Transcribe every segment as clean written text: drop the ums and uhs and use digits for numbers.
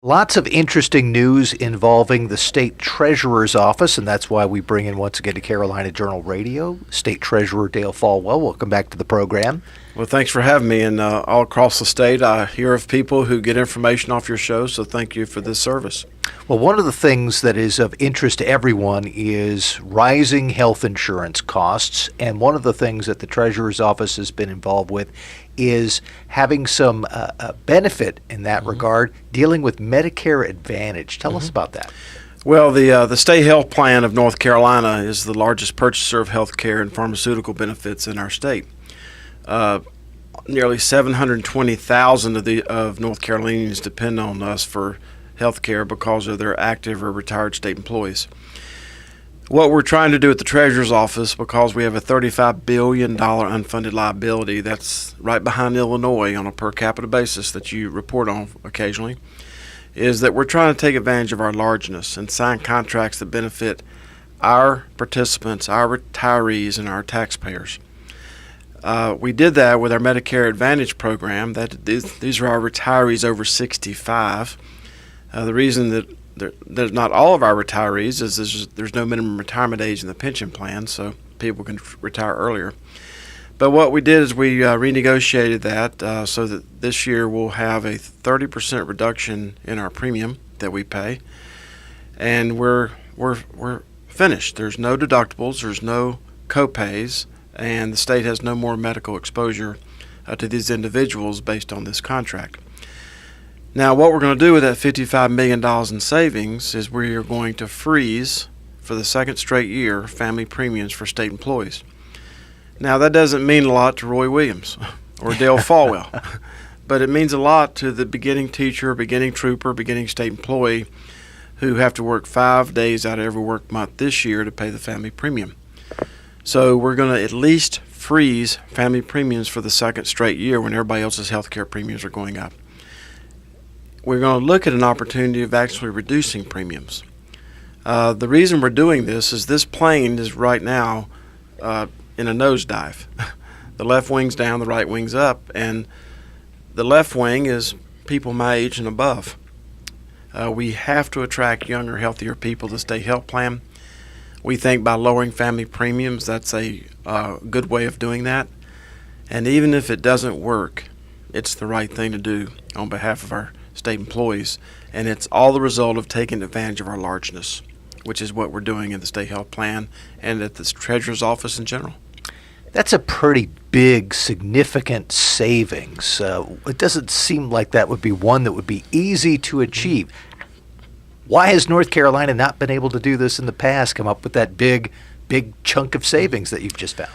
Lots of interesting news involving the state treasurer's office, and that's why we bring in once again to Carolina Journal Radio, State Treasurer Dale Folwell. Welcome back to the program. Well, thanks for having me. And all across the state, I hear of people who get information off your show, so thank you for this service. Well, one of the things that is of interest to everyone is rising health insurance costs, and one of the things that the treasurer's office has been involved with is having some benefit in that regard, dealing with Medicare Advantage. Tell us about that. Well, the state health plan of North Carolina is the largest purchaser of health care and pharmaceutical benefits in our state. Nearly 720,000 of North Carolinians depend on us for health care because of their active or retired state employees. What we're trying to do at the Treasurer's Office, because we have a $35 billion unfunded liability that's right behind Illinois on a per capita basis that you report on occasionally, is that we're trying to take advantage of our largeness and sign contracts that benefit our participants, our retirees, and our taxpayers. We did that with our Medicare Advantage program. These are our retirees over 65. The reason that there's not all of our retirees is there's no minimum retirement age in the pension plan, so people can retire earlier. But what we did is we renegotiated that so that this year we'll have a 30% reduction in our premium that we pay, and we're finished. There's no deductibles, there's no co-pays, and the state has no more medical exposure to these individuals based on this contract. Now, what we're going to do with that $55 million in savings is we are going to freeze, for the second straight year, family premiums for state employees. Now, that doesn't mean a lot to Roy Williams or Dale Folwell, but it means a lot to the beginning teacher, beginning trooper, beginning state employee who have to work 5 days out of every work month this year to pay the family premium. So we're going to at least freeze family premiums for the second straight year when everybody else's health care premiums are going up. We're going to look at an opportunity of actually reducing premiums. The reason we're doing this is this plane is right now in a nosedive. The left wing's down, the right wing's up, and the left wing is people my age and above. We have to attract younger, healthier people to the state health plan. We think by lowering family premiums, that's a good way of doing that. And even if it doesn't work, it's the right thing to do on behalf of our state employees, and it's all the result of taking advantage of our largeness, which is what we're doing in the state health plan and at the Treasurer's Office in general. That's a pretty big, significant savings. It doesn't seem like that would be one that would be easy to achieve. Why has North Carolina not been able to do this in the past, come up with that big chunk of savings that you've just found?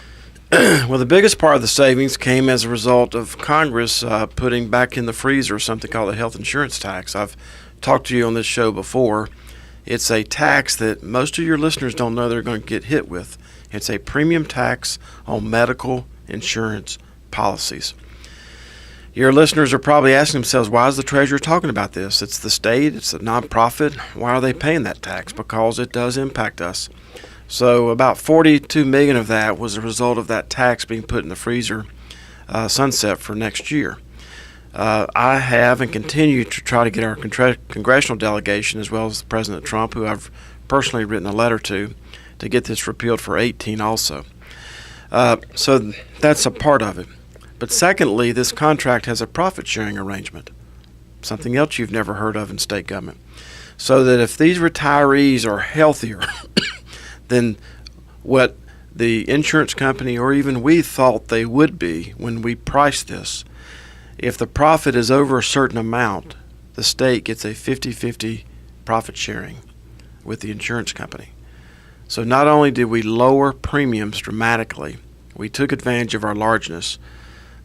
Well, the biggest part of the savings came as a result of Congress putting back in the freezer something called the health insurance tax. I've talked to you on this show before. It's a tax that most of your listeners don't know they're going to get hit with. It's a premium tax on medical insurance policies. Your listeners are probably asking themselves, why is the Treasurer talking about this? It's the state, it's a nonprofit. Why are they paying that tax? Because it does impact us. So about $42 million of that was a result of that tax being put in the freezer sunset for next year. I have and continue to try to get our congressional delegation, as well as President Trump, who I've personally written a letter to get this repealed for 2018 also. So that's a part of it. But secondly, this contract has a profit-sharing arrangement, something else you've never heard of in state government. So that if these retirees are healthier than what the insurance company or even we thought they would be when we priced this, if the profit is over a certain amount, the state gets a 50-50 profit sharing with the insurance company. So not only did we lower premiums dramatically, we took advantage of our largeness,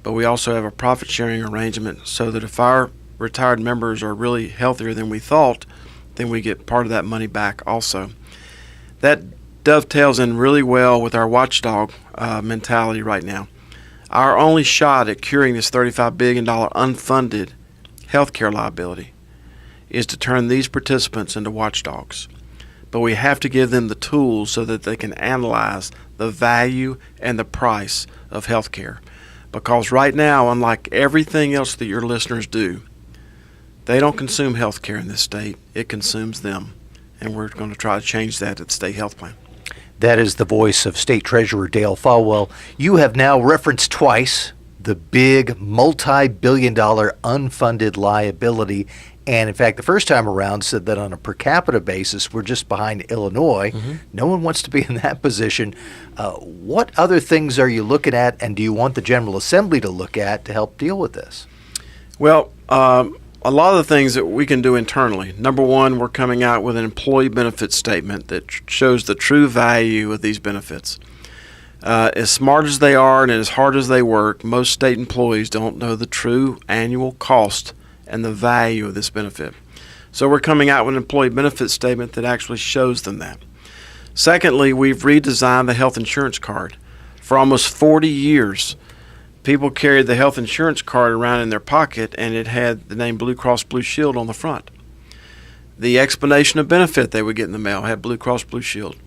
but we also have a profit sharing arrangement so that if our retired members are really healthier than we thought, then we get part of that money back also. That dovetails in really well with our watchdog mentality right now. Our only shot at curing this $35 billion unfunded health care liability is to turn these participants into watchdogs. But we have to give them the tools so that they can analyze the value and the price of health care. Because right now, unlike everything else that your listeners do, They don't consume health care in this state. It consumes them. And we're going to try to change that at the state health plan. That is the voice of State Treasurer Dale Folwell. You have now referenced twice the big multi-billion-dollar unfunded liability. And in fact, the first time around said that on a per capita basis, we're just behind Illinois. No one wants to be in that position. What other things are you looking at, and do you want the General Assembly to look at to help deal with this? Well, a lot of the things that we can do internally. Number one, we're coming out with an employee benefit statement that shows the true value of these benefits. As smart as they are and as hard as they work, most state employees don't know the true annual cost and the value of this benefit. So we're coming out with an employee benefit statement that actually shows them that. Secondly, we've redesigned the health insurance card. For almost 40 years, people carried the health insurance card around in their pocket, and it had the name Blue Cross Blue Shield on the front. The explanation of benefit they would get in the mail had Blue Cross Blue Shield.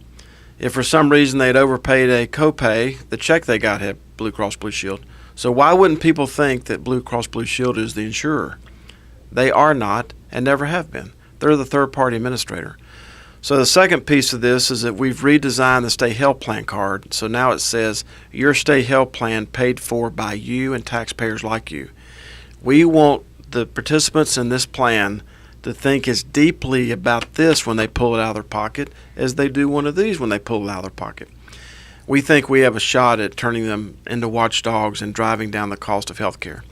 If for some reason they'd overpaid a copay, the check they got had Blue Cross Blue Shield. So why wouldn't people think that Blue Cross Blue Shield is the insurer? They are not and never have been. They're the third-party administrator. So the second piece of this is that we've redesigned the state health plan card. So now it says your state health plan paid for by you and taxpayers like you. We want the participants in this plan to think as deeply about this when they pull it out of their pocket as they do one of these when they pull it out of their pocket. We think we have a shot at turning them into watchdogs and driving down the cost of health care.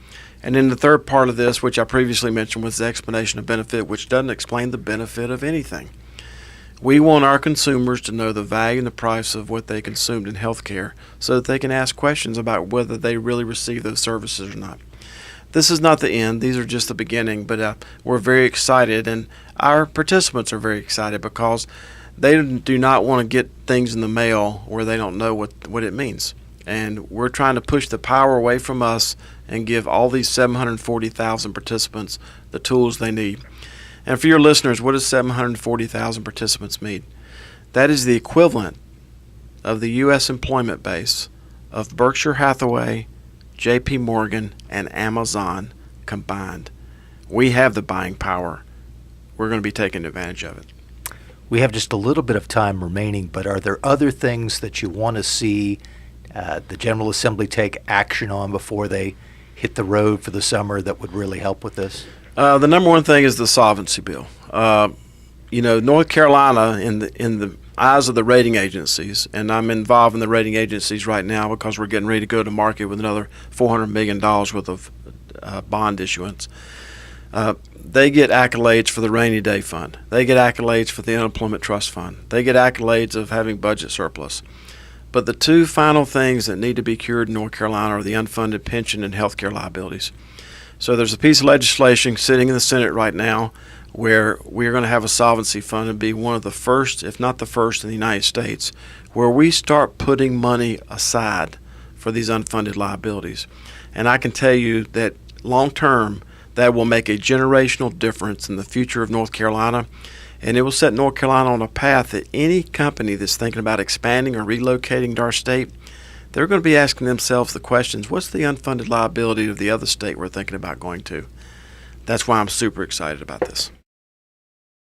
And then the third part of this, which I previously mentioned, was the explanation of benefit, which doesn't explain the benefit of anything. We want our consumers to know the value and the price of what they consumed in health care so that they can ask questions about whether they really receive those services or not. This is not the end. These are just the beginning, but we're very excited, and our participants are very excited because they do not want to get things in the mail where they don't know what it means. And we're trying to push the power away from us and give all these 740,000 participants the tools they need. And for your listeners, what does 740,000 participants mean? That is the equivalent of the U.S. employment base of Berkshire Hathaway, J.P. Morgan, and Amazon combined. We have the buying power. We're going to be taking advantage of it. We have just a little bit of time remaining, but are there other things that you want to see the General Assembly take action on before they hit the road for the summer that would really help with this? The number one thing is the solvency bill. North Carolina, in the eyes of the rating agencies, and I'm involved in the rating agencies right now because we're getting ready to go to market with another $400 million worth of bond issuance. They get accolades for the rainy day fund. They get accolades for the unemployment trust fund. They get accolades of having budget surplus. But the two final things that need to be cured in North Carolina are the unfunded pension and health care liabilities. So there's a piece of legislation sitting in the Senate right now where we're going to have a solvency fund and be one of the first, if not the first in the United States, where we start putting money aside for these unfunded liabilities. And I can tell you that long term, that will make a generational difference in the future of North Carolina. And it will set North Carolina on a path that any company that's thinking about expanding or relocating to our state, they're going to be asking themselves the questions, what's the unfunded liability of the other state we're thinking about going to? That's why I'm super excited about this.